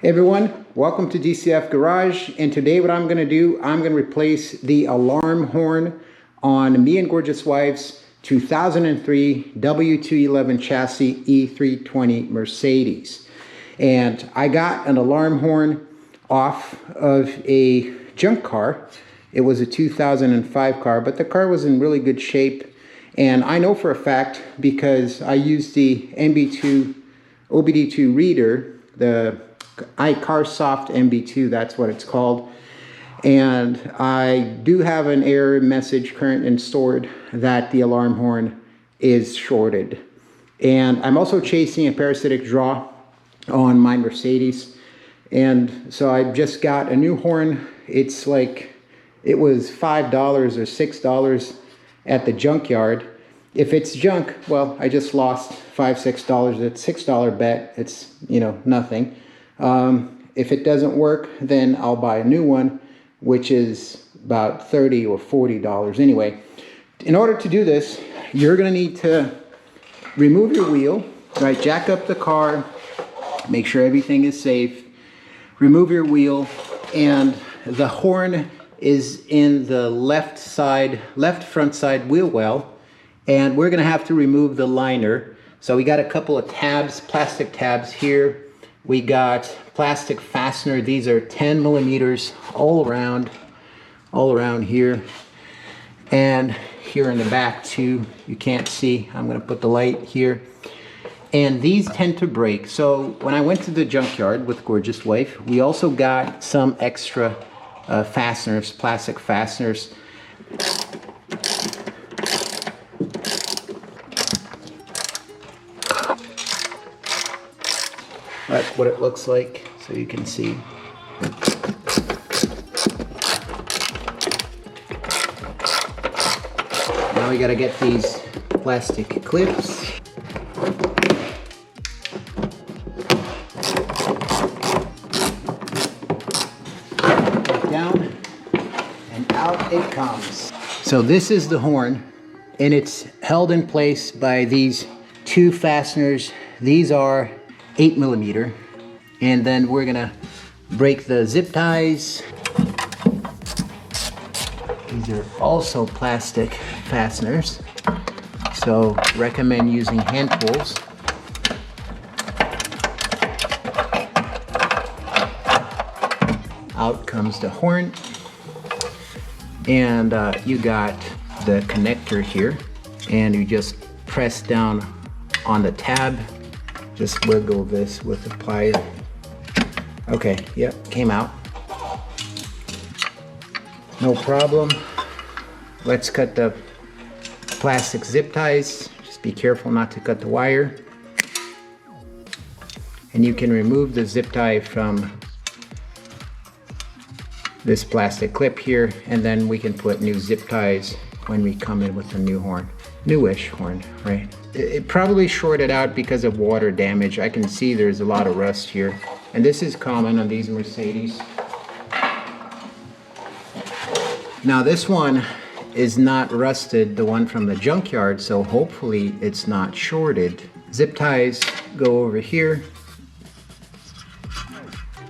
Hey everyone, welcome to DCF Garage, and today what I'm going to do, I'm going to replace the alarm horn on me and Gorgeous Wife's 2003 W211 chassis E320 Mercedes. And I got an alarm horn off of a junk car. It was a 2005 car, but the car was in really good shape. And I know for a fact because I used the MB2 OBD2 reader, the iCarSoft MB2, that's what it's called. And I do have an error message current and stored that the alarm horn is shorted. And I'm also chasing a parasitic draw on my Mercedes. And so I just got a new horn. It's like, it was $5 or $6 at the junkyard. If it's junk, well, I just lost $5, $6. It's $6 bet. It's, you know, nothing. If it doesn't work, then I'll buy a new one, which is about $30 or $40. Anyway, in order to do this, you're going to need to remove your wheel, right? Jack up the car, make sure everything is safe, remove your wheel, and the horn is in the left front side wheel well, and we're going to have to remove the liner. So we got a couple of tabs, plastic tabs here. We got plastic fastener. These are 10 millimeters all around here. And here in the back too, you can't see. I'm gonna put the light here. And these tend to break. So when I went to the junkyard with Gorgeous Wife, we also got some extra fasteners, plastic fasteners. That's what it looks like, so you can see. Now we gotta get these plastic clips. Down, and out it comes. So this is the horn, and it's held in place by these two fasteners. These are 8 millimeter, and then we're gonna break the zip ties. These are also plastic fasteners, so recommend using hand tools. Out comes the horn, and you got the connector here, and you just press down on the tab. Just wiggle this with the pliers. Okay, yep, came out. No problem. Let's cut the plastic zip ties. Just be careful not to cut the wire. And you can remove the zip tie from this plastic clip here, and then we can put new zip ties when we come in with a new horn. Newish horn, right? It probably shorted out because of water damage. I can see there's a lot of rust here. And this is common on these Mercedes. Now this one is not rusted, the one from the junkyard, so hopefully it's not shorted. Zip ties go over here.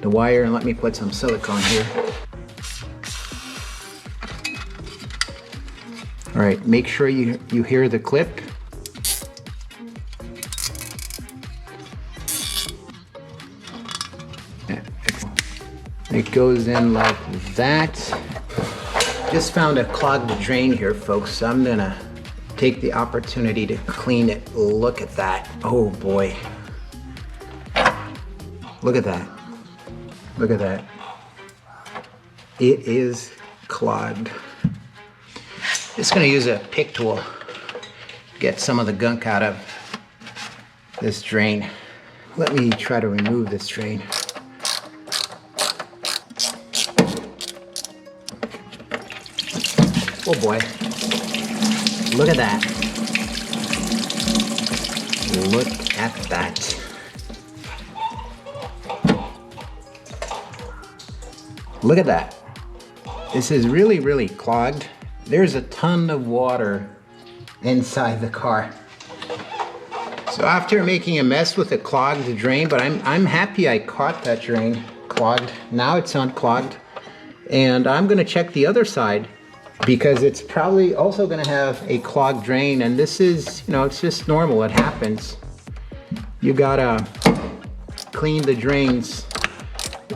The wire, and let me put some silicone here. All right, make sure you hear the clip. It goes in like that. Just found a clogged drain here, folks, so I'm gonna take the opportunity to clean it. Look at that. Oh boy. Look at that. Look at that. It is clogged. Just gonna use a pick tool, get some of the gunk out of this drain. Let me try to remove this drain. Oh boy, look at that. Look at that. Look at that. This is really, really clogged. There's a ton of water inside the car. So after making a mess with a clogged drain, but I'm happy I caught that drain clogged. Now it's unclogged. And I'm gonna check the other side because it's probably also gonna have a clogged drain, and this is, you know, it's just normal, it happens. You gotta clean the drains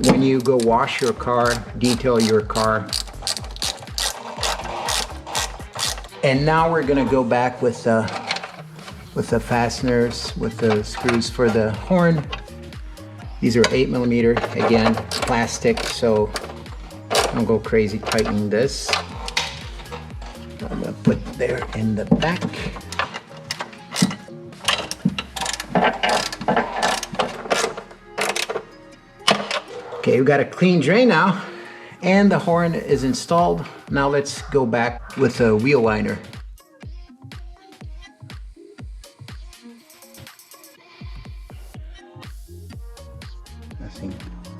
when you go wash your car, detail your car. And now we're gonna go back with the fasteners, with the screws for the horn. These are 8mm, again, plastic, so don't go crazy tightening this. I'm gonna put there in the back. Okay, we've got a clean drain now, and the horn is installed. Now let's go back with a wheel liner.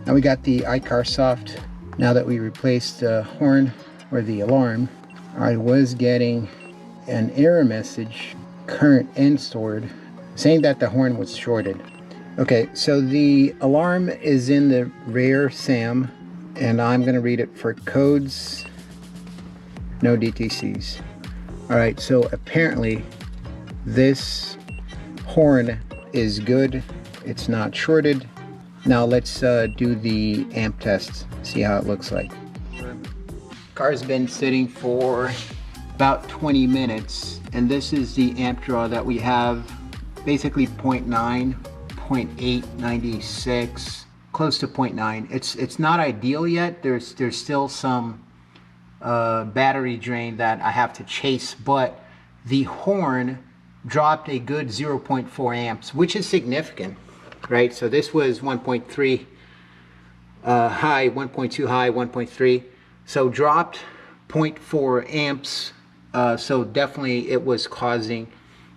Now we got the iCar Soft. Now that we replaced the horn or the alarm, I was getting an error message, current end stored, saying that the horn was shorted. Okay, so the alarm is in the rear SAM, and I'm gonna read it for codes, no DTCs. All right, so apparently this horn is good. It's not shorted. Now let's do the amp test, see how it looks like. Car's been sitting for about 20 minutes, and this is the amp draw that we have, basically 0.9, 0.8, 96, close to 0.9. It's not ideal yet. There's still some battery drain that I have to chase, but the horn dropped a good 0.4 amps, which is significant. Right, so this was 1.3 high, 1.2 high, 1.3, so dropped 0.4 amps, so definitely it was causing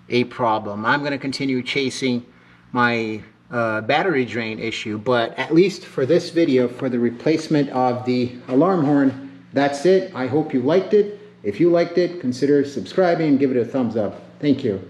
a problem. I'm going to continue chasing my battery drain issue, but at least for this video, for the replacement of the alarm horn, that's it. I hope you liked it. If you liked it, consider subscribing and give it a thumbs up. Thank you.